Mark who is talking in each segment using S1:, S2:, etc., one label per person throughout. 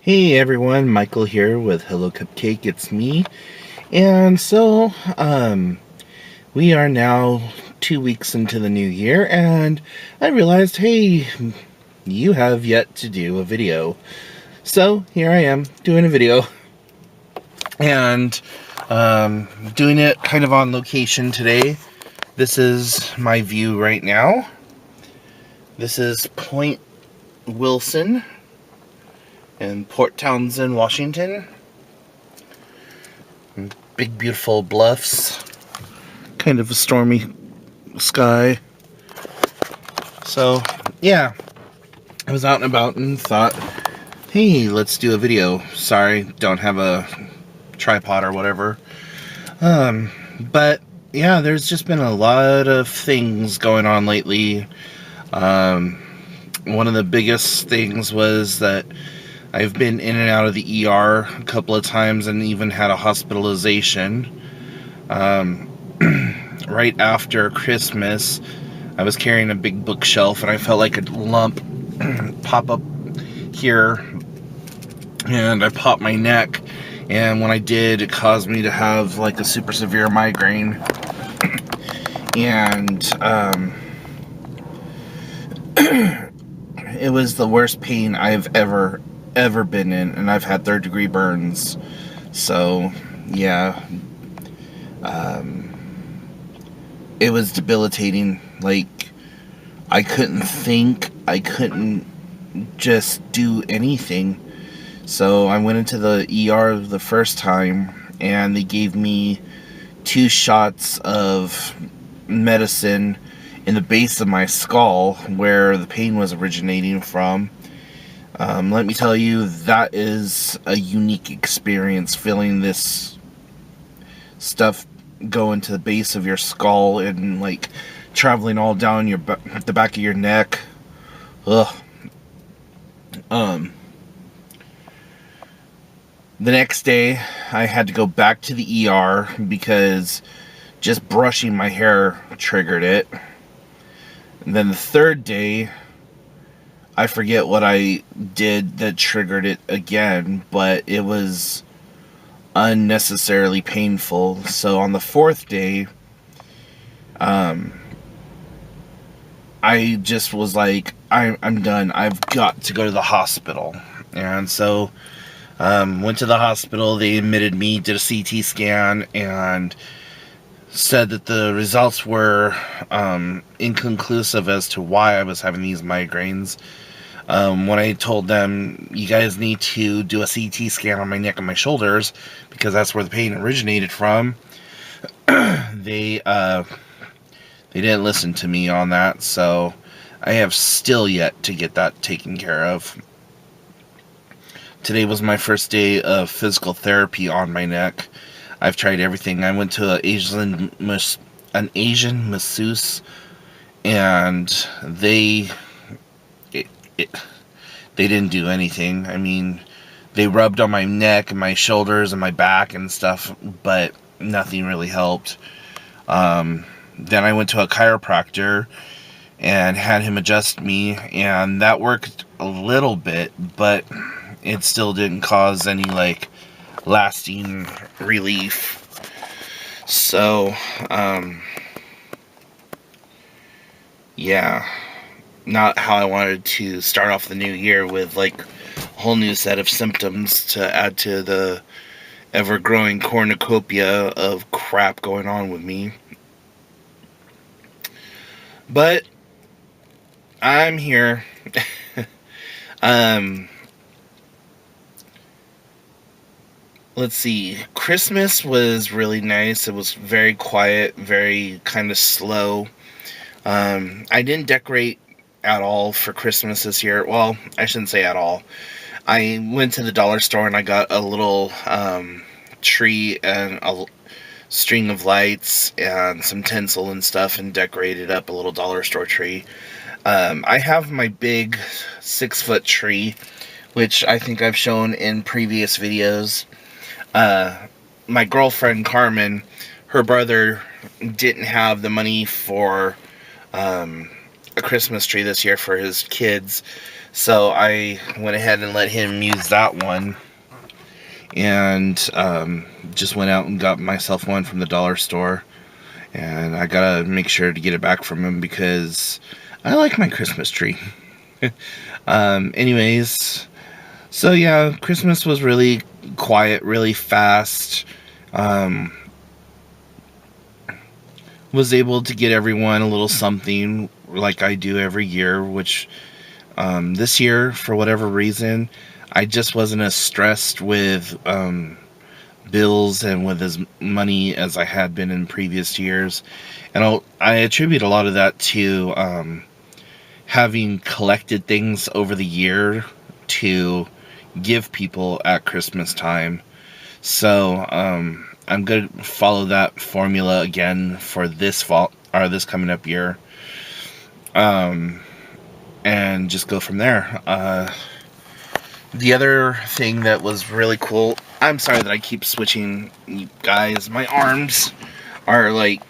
S1: Hey everyone, Michael here with Hello Cupcake, it's me. And so, we are now 2 weeks into the new year, and I realized, hey, you have yet to do a video. So, here I am, doing a video. And, doing it kind of on location today. This is my view right now. This is Point Wilson in Port Townsend, Washington. Big, beautiful bluffs. Kind of a stormy sky. So, yeah. I was out and about and thought, hey, let's do a video. Sorry, don't have a tripod or whatever. But, yeah, there's just been a lot of things going on lately. One of the biggest things was that I've been in and out of the ER a couple of times and even had a hospitalization. Right after Christmas, I was carrying a big bookshelf and I felt like a lump pop up here, and I popped my neck, and when I did, it caused me to have like a super severe migraine. And it was the worst pain I've ever been in, and I've had third-degree burns. So yeah, it was debilitating. Like, I couldn't think, I couldn't just do anything. So I went into the ER the first time, and they gave me 2 shots of medicine in the base of my skull where the pain was originating from. Let me tell you, that is a unique experience, feeling this stuff go into the base of your skull and like traveling all down the back of your neck. Ugh. The next day, I had to go back to the ER because just brushing my hair triggered it. And then the third day, I forget what I did that triggered it again, but it was unnecessarily painful. So on the fourth day, I just was like, I'm done. I've got to go to the hospital. And so went to the hospital. They admitted me, did a CT scan, and said that the results were inconclusive as to why I was having these migraines. When I told them, you guys need to do a CT scan on my neck and my shoulders because that's where the pain originated from, they didn't listen to me on that. So I have still yet to get that taken care of. Today was my first day of physical therapy on my neck. I've tried everything. I went to an Asian masseuse, and they didn't do anything. I mean, they rubbed on my neck and my shoulders and my back and stuff, but nothing really helped. Then I went to a chiropractor and had him adjust me, and that worked a little bit, but it still didn't cause any like lasting relief. So yeah, not how I wanted to start off the new year, with like a whole new set of symptoms to add to the ever-growing cornucopia of crap going on with me. But I'm here. Let's see. Christmas was really nice. It was very quiet, very kind of slow. I didn't decorate at all for Christmas this year. Well, I shouldn't say at all. I went to the dollar store and I got a little tree and a string of lights and some tinsel and stuff and decorated up a little dollar store tree. I have my big 6-foot tree, which I think I've shown in previous videos. My girlfriend Carmen, her brother didn't have the money for a Christmas tree this year for his kids, So I went ahead and let him use that one, and just went out and got myself one from the dollar store. And I gotta make sure to get it back from him because I like my Christmas tree. Anyways, so yeah, Christmas was really quiet, really fast. Um, was able to get everyone a little something like I do every year, which this year, for whatever reason, I just wasn't as stressed with bills and with as money as I had been in previous years. And I attribute a lot of that to having collected things over the year to give people at Christmas time. So I'm going to follow that formula again for this fall or this coming up year, and just go from there. The other thing that was really cool. I'm sorry that I keep switching, you guys. My arms are like.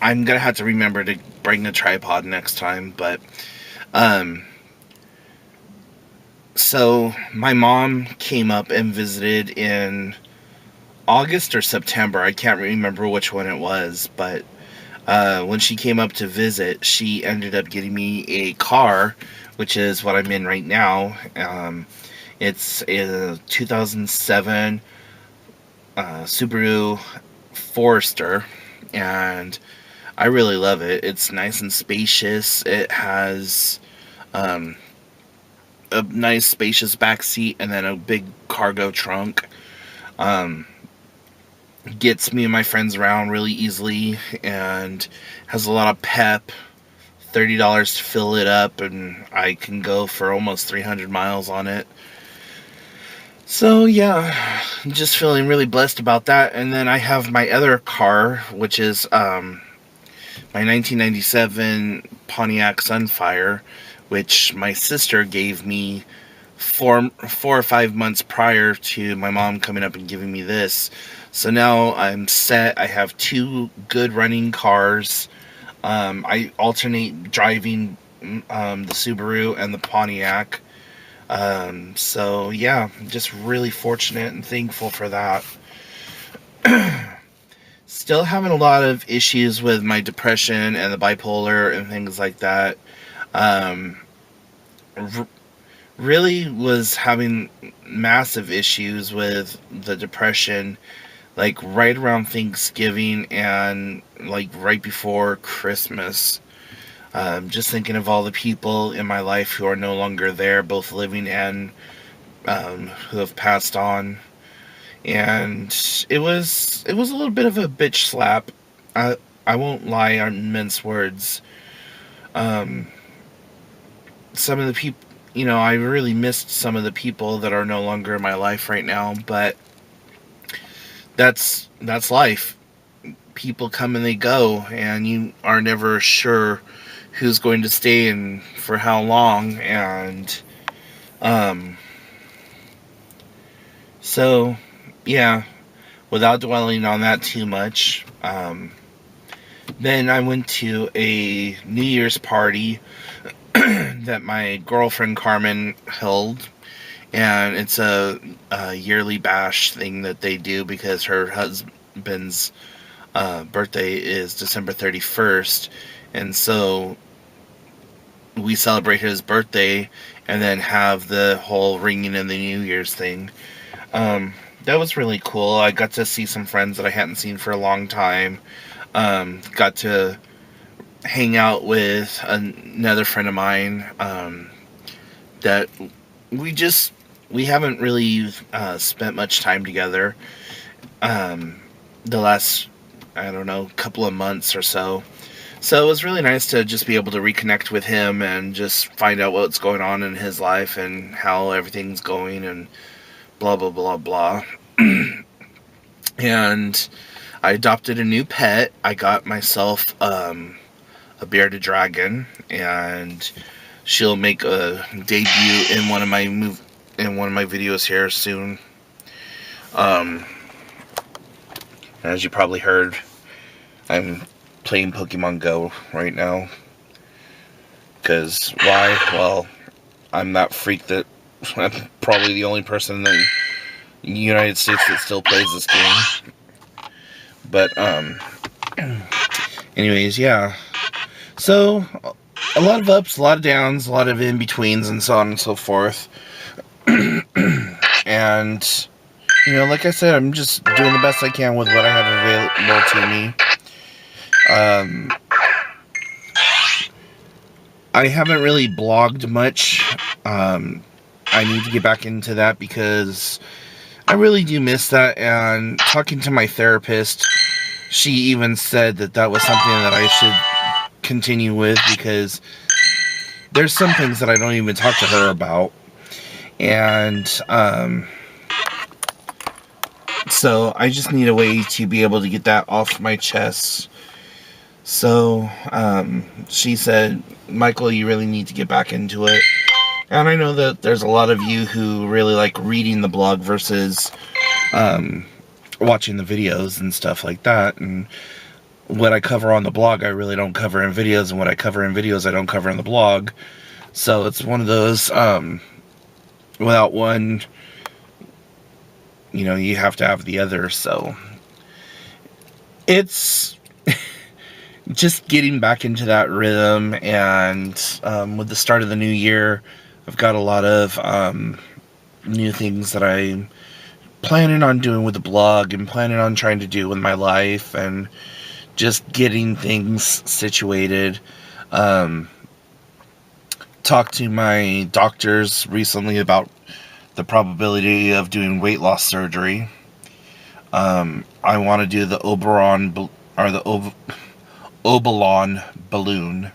S1: I'm gonna have to remember to bring a tripod next time, but um. So my mom came up and visited in August or September. I can't remember which one it was, but when she came up to visit, she ended up getting me a car, which is what I'm in right now. It's a 2007 Subaru Forester, and I really love it. It's nice and spacious. It has um, a nice spacious back seat and then a big cargo trunk. Um, Gets me and my friends around really easily and has a lot of pep. $30 to fill it up, and I can go for almost 300 miles on it. So yeah, I'm just feeling really blessed about that. And then I have my other car, which is my 1997 Pontiac Sunfire, which my sister gave me 4 or 5 months prior to my mom coming up and giving me this. So now I'm set. I have two good running cars. I alternate driving the Subaru and the Pontiac. So yeah, I'm just really fortunate and thankful for that. Still having a lot of issues with my depression and the bipolar and things like that. Um, r- Really was having massive issues with the depression, like right around Thanksgiving and like right before Christmas. Just thinking of all the people in my life who are no longer there, both living and who have passed on. And it was a little bit of a bitch slap. I won't lie on mince words. Um, some of the people, I really missed some of the people that are no longer in my life right now, but that's life. People come and they go, and you are never sure who's going to stay and for how long. And um, so, yeah, without dwelling on that too much, then I went to a New Year's party that my girlfriend Carmen held, and it's a yearly bash thing that they do because her husband's birthday is December 31st, and so we celebrate his birthday and then have the whole ringing in the New Year's thing. That was really cool. I got to see some friends that I hadn't seen for a long time. Got to hang out with another friend of mine that we just we haven't really spent much time together the last, I don't know, couple of months or so. So it was really nice to just be able to reconnect with him and just find out what's going on in his life and how everything's going and blah blah blah blah. And I adopted a new pet. I got myself a bearded dragon, and she'll make a debut in one of my videos here soon. Um, as you probably heard, I'm playing Pokemon Go right now. Because why? Well, I'm that freak that I'm probably the only person in the United States that still plays this game. But anyways, yeah. So a lot of ups, a lot of downs, a lot of in betweens, and so on and so forth. And like I said, I'm just doing the best I can with what I have available to me. I haven't really blogged much. I need to get back into that because I really do miss that. And talking to my therapist, she even said that was something that I should continue with, because there's some things that I don't even talk to her about. And so I just need a way to be able to get that off my chest. So she said, Michael, you really need to get back into it. And I know that there's a lot of you who really like reading the blog versus watching the videos and stuff like that. And what I cover on the blog, I really don't cover in videos. And what I cover in videos, I don't cover in the blog. So it's one of those, without one, you have to have the other. So it's just getting back into that rhythm. And with the start of the new year, I've got a lot of new things that I'm planning on doing with the blog and planning on trying to do with my life, and just getting things situated. Talked to my doctors recently about the probability of doing weight loss surgery. I want to do the Oberon or the Obalon balloon.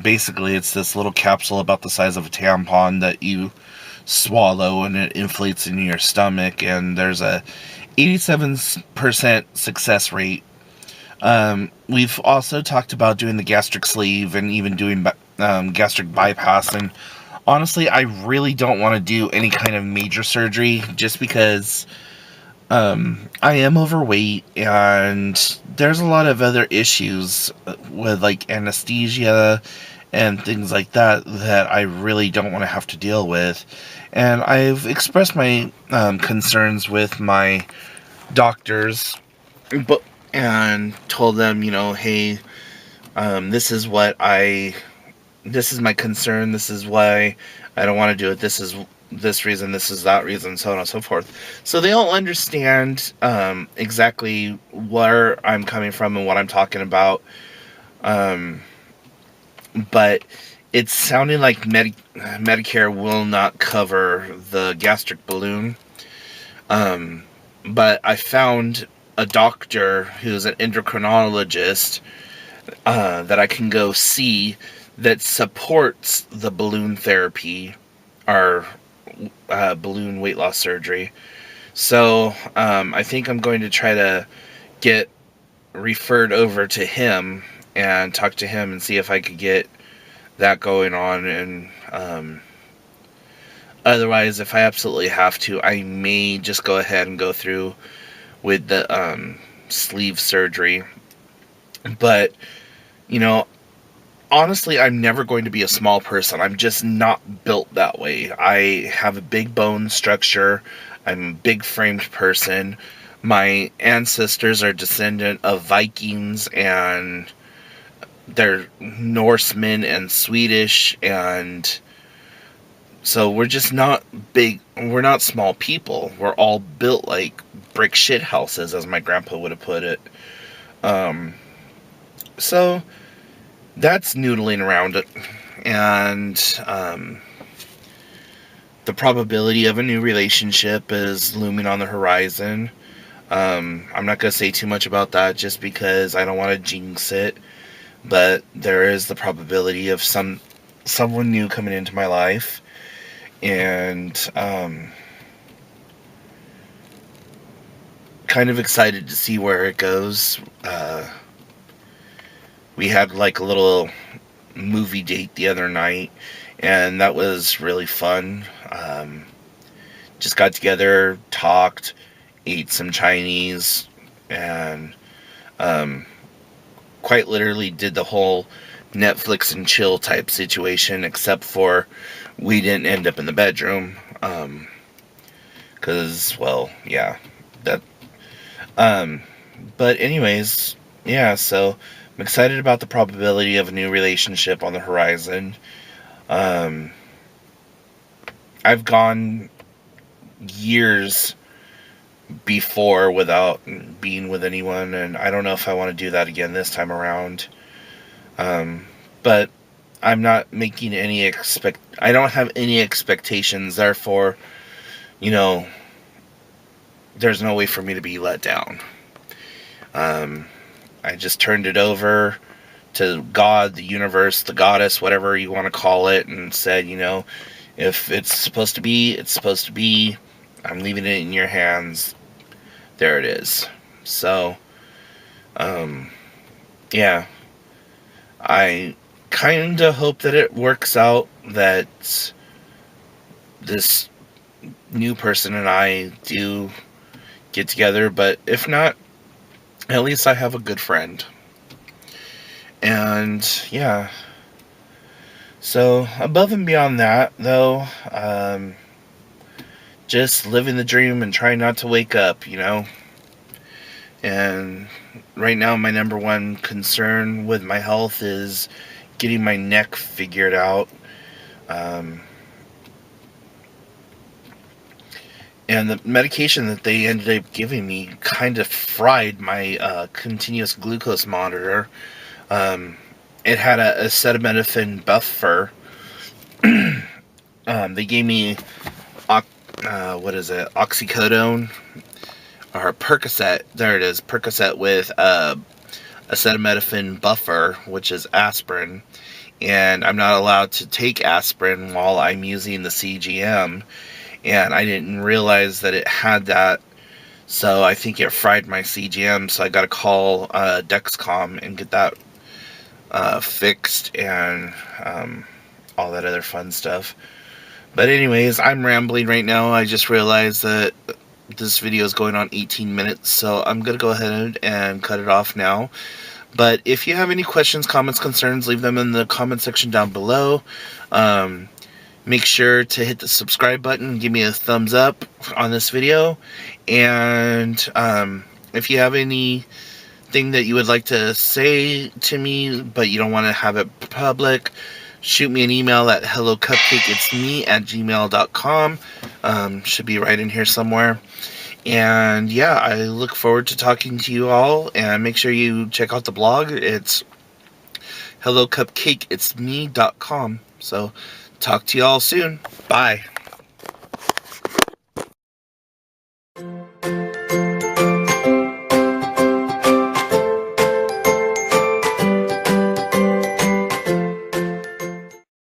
S1: Basically, it's this little capsule about the size of a tampon that you swallow, and it inflates in your stomach, and there's a 87% success rate. We've also talked about doing the gastric sleeve and even doing gastric bypass, and honestly, I really don't want to do any kind of major surgery, just because I am overweight, and there's a lot of other issues with like anesthesia and things like that I really don't want to have to deal with. And I've expressed my concerns with my doctors, and told them, hey, this is my concern, this is why I don't want to do it, this is this reason, this is that reason, so on and so forth. So they all understand exactly where I'm coming from and what I'm talking about. But it's sounding like Medicare will not cover the gastric balloon. But I found a doctor who's an endocrinologist that I can go see that supports the balloon therapy, or balloon weight loss surgery. So I think I'm going to try to get referred over to him and talk to him and see if I could get that going on. And otherwise, if I absolutely have to, I may just go ahead and go through with the sleeve surgery. But honestly, I'm never going to be a small person. I'm just not built that way. I have a big bone structure. I'm a big framed person. My ancestors are descendant of Vikings, and they're Norsemen and Swedish, and so we're just not big. We're not small people. We're all built like brick shit houses, as my grandpa would have put it. So that's noodling around it. And the probability of a new relationship is looming on the horizon. I'm not going to say too much about that, just because I don't want to jinx it. But there is the probability of someone new coming into my life. And kind of excited to see where it goes. We had like a little movie date the other night, and that was really fun. Just got together, talked, ate some Chinese, and quite literally did the whole Netflix and chill type situation, except for we didn't end up in the bedroom. Because, well, yeah. That. Um, but, anyways, yeah, so I'm excited about the probability of a new relationship on the horizon. Um, I've gone years before without being with anyone, and I don't know if I want to do that again this time around. But I'm not making any I don't have any expectations, therefore, you know, there's no way for me to be let down. I just turned it over to God, the universe, the goddess, whatever you want to call it, and said, if it's supposed to be, it's supposed to be. I'm leaving it in your hands. There it is. So, yeah, I kind of hope that it works out, that this new person and I do get together, but if not, at least I have a good friend. And yeah, so above and beyond that, though, just living the dream and trying not to wake up, And right now, my number one concern with my health is getting my neck figured out. And the medication that they ended up giving me kind of fried my continuous glucose monitor. It had a acetaminophen buffer. They gave me, oxycodone, or Percocet. There it is, Percocet with acetaminophen buffer, which is aspirin. And I'm not allowed to take aspirin while I'm using the CGM. And I didn't realize that it had that. So I think it fried my CGM. So I got to call Dexcom and get that fixed, and all that other fun stuff. But anyways, I'm rambling right now. I just realized that this video is going on 18 minutes, so I'm going to go ahead and cut it off now. But if you have any questions, comments, concerns, leave them in the comment section down below. Make sure to hit the subscribe button, give me a thumbs up on this video, and if you have anything that you would like to say to me but you don't want to have it public, shoot me an email at hellocupcakeitsme@gmail.com. Should be right in here somewhere. And yeah, I look forward to talking to you all, and make sure you check out the blog. It's hellocupcakeitsme.com. So talk to you all soon. Bye.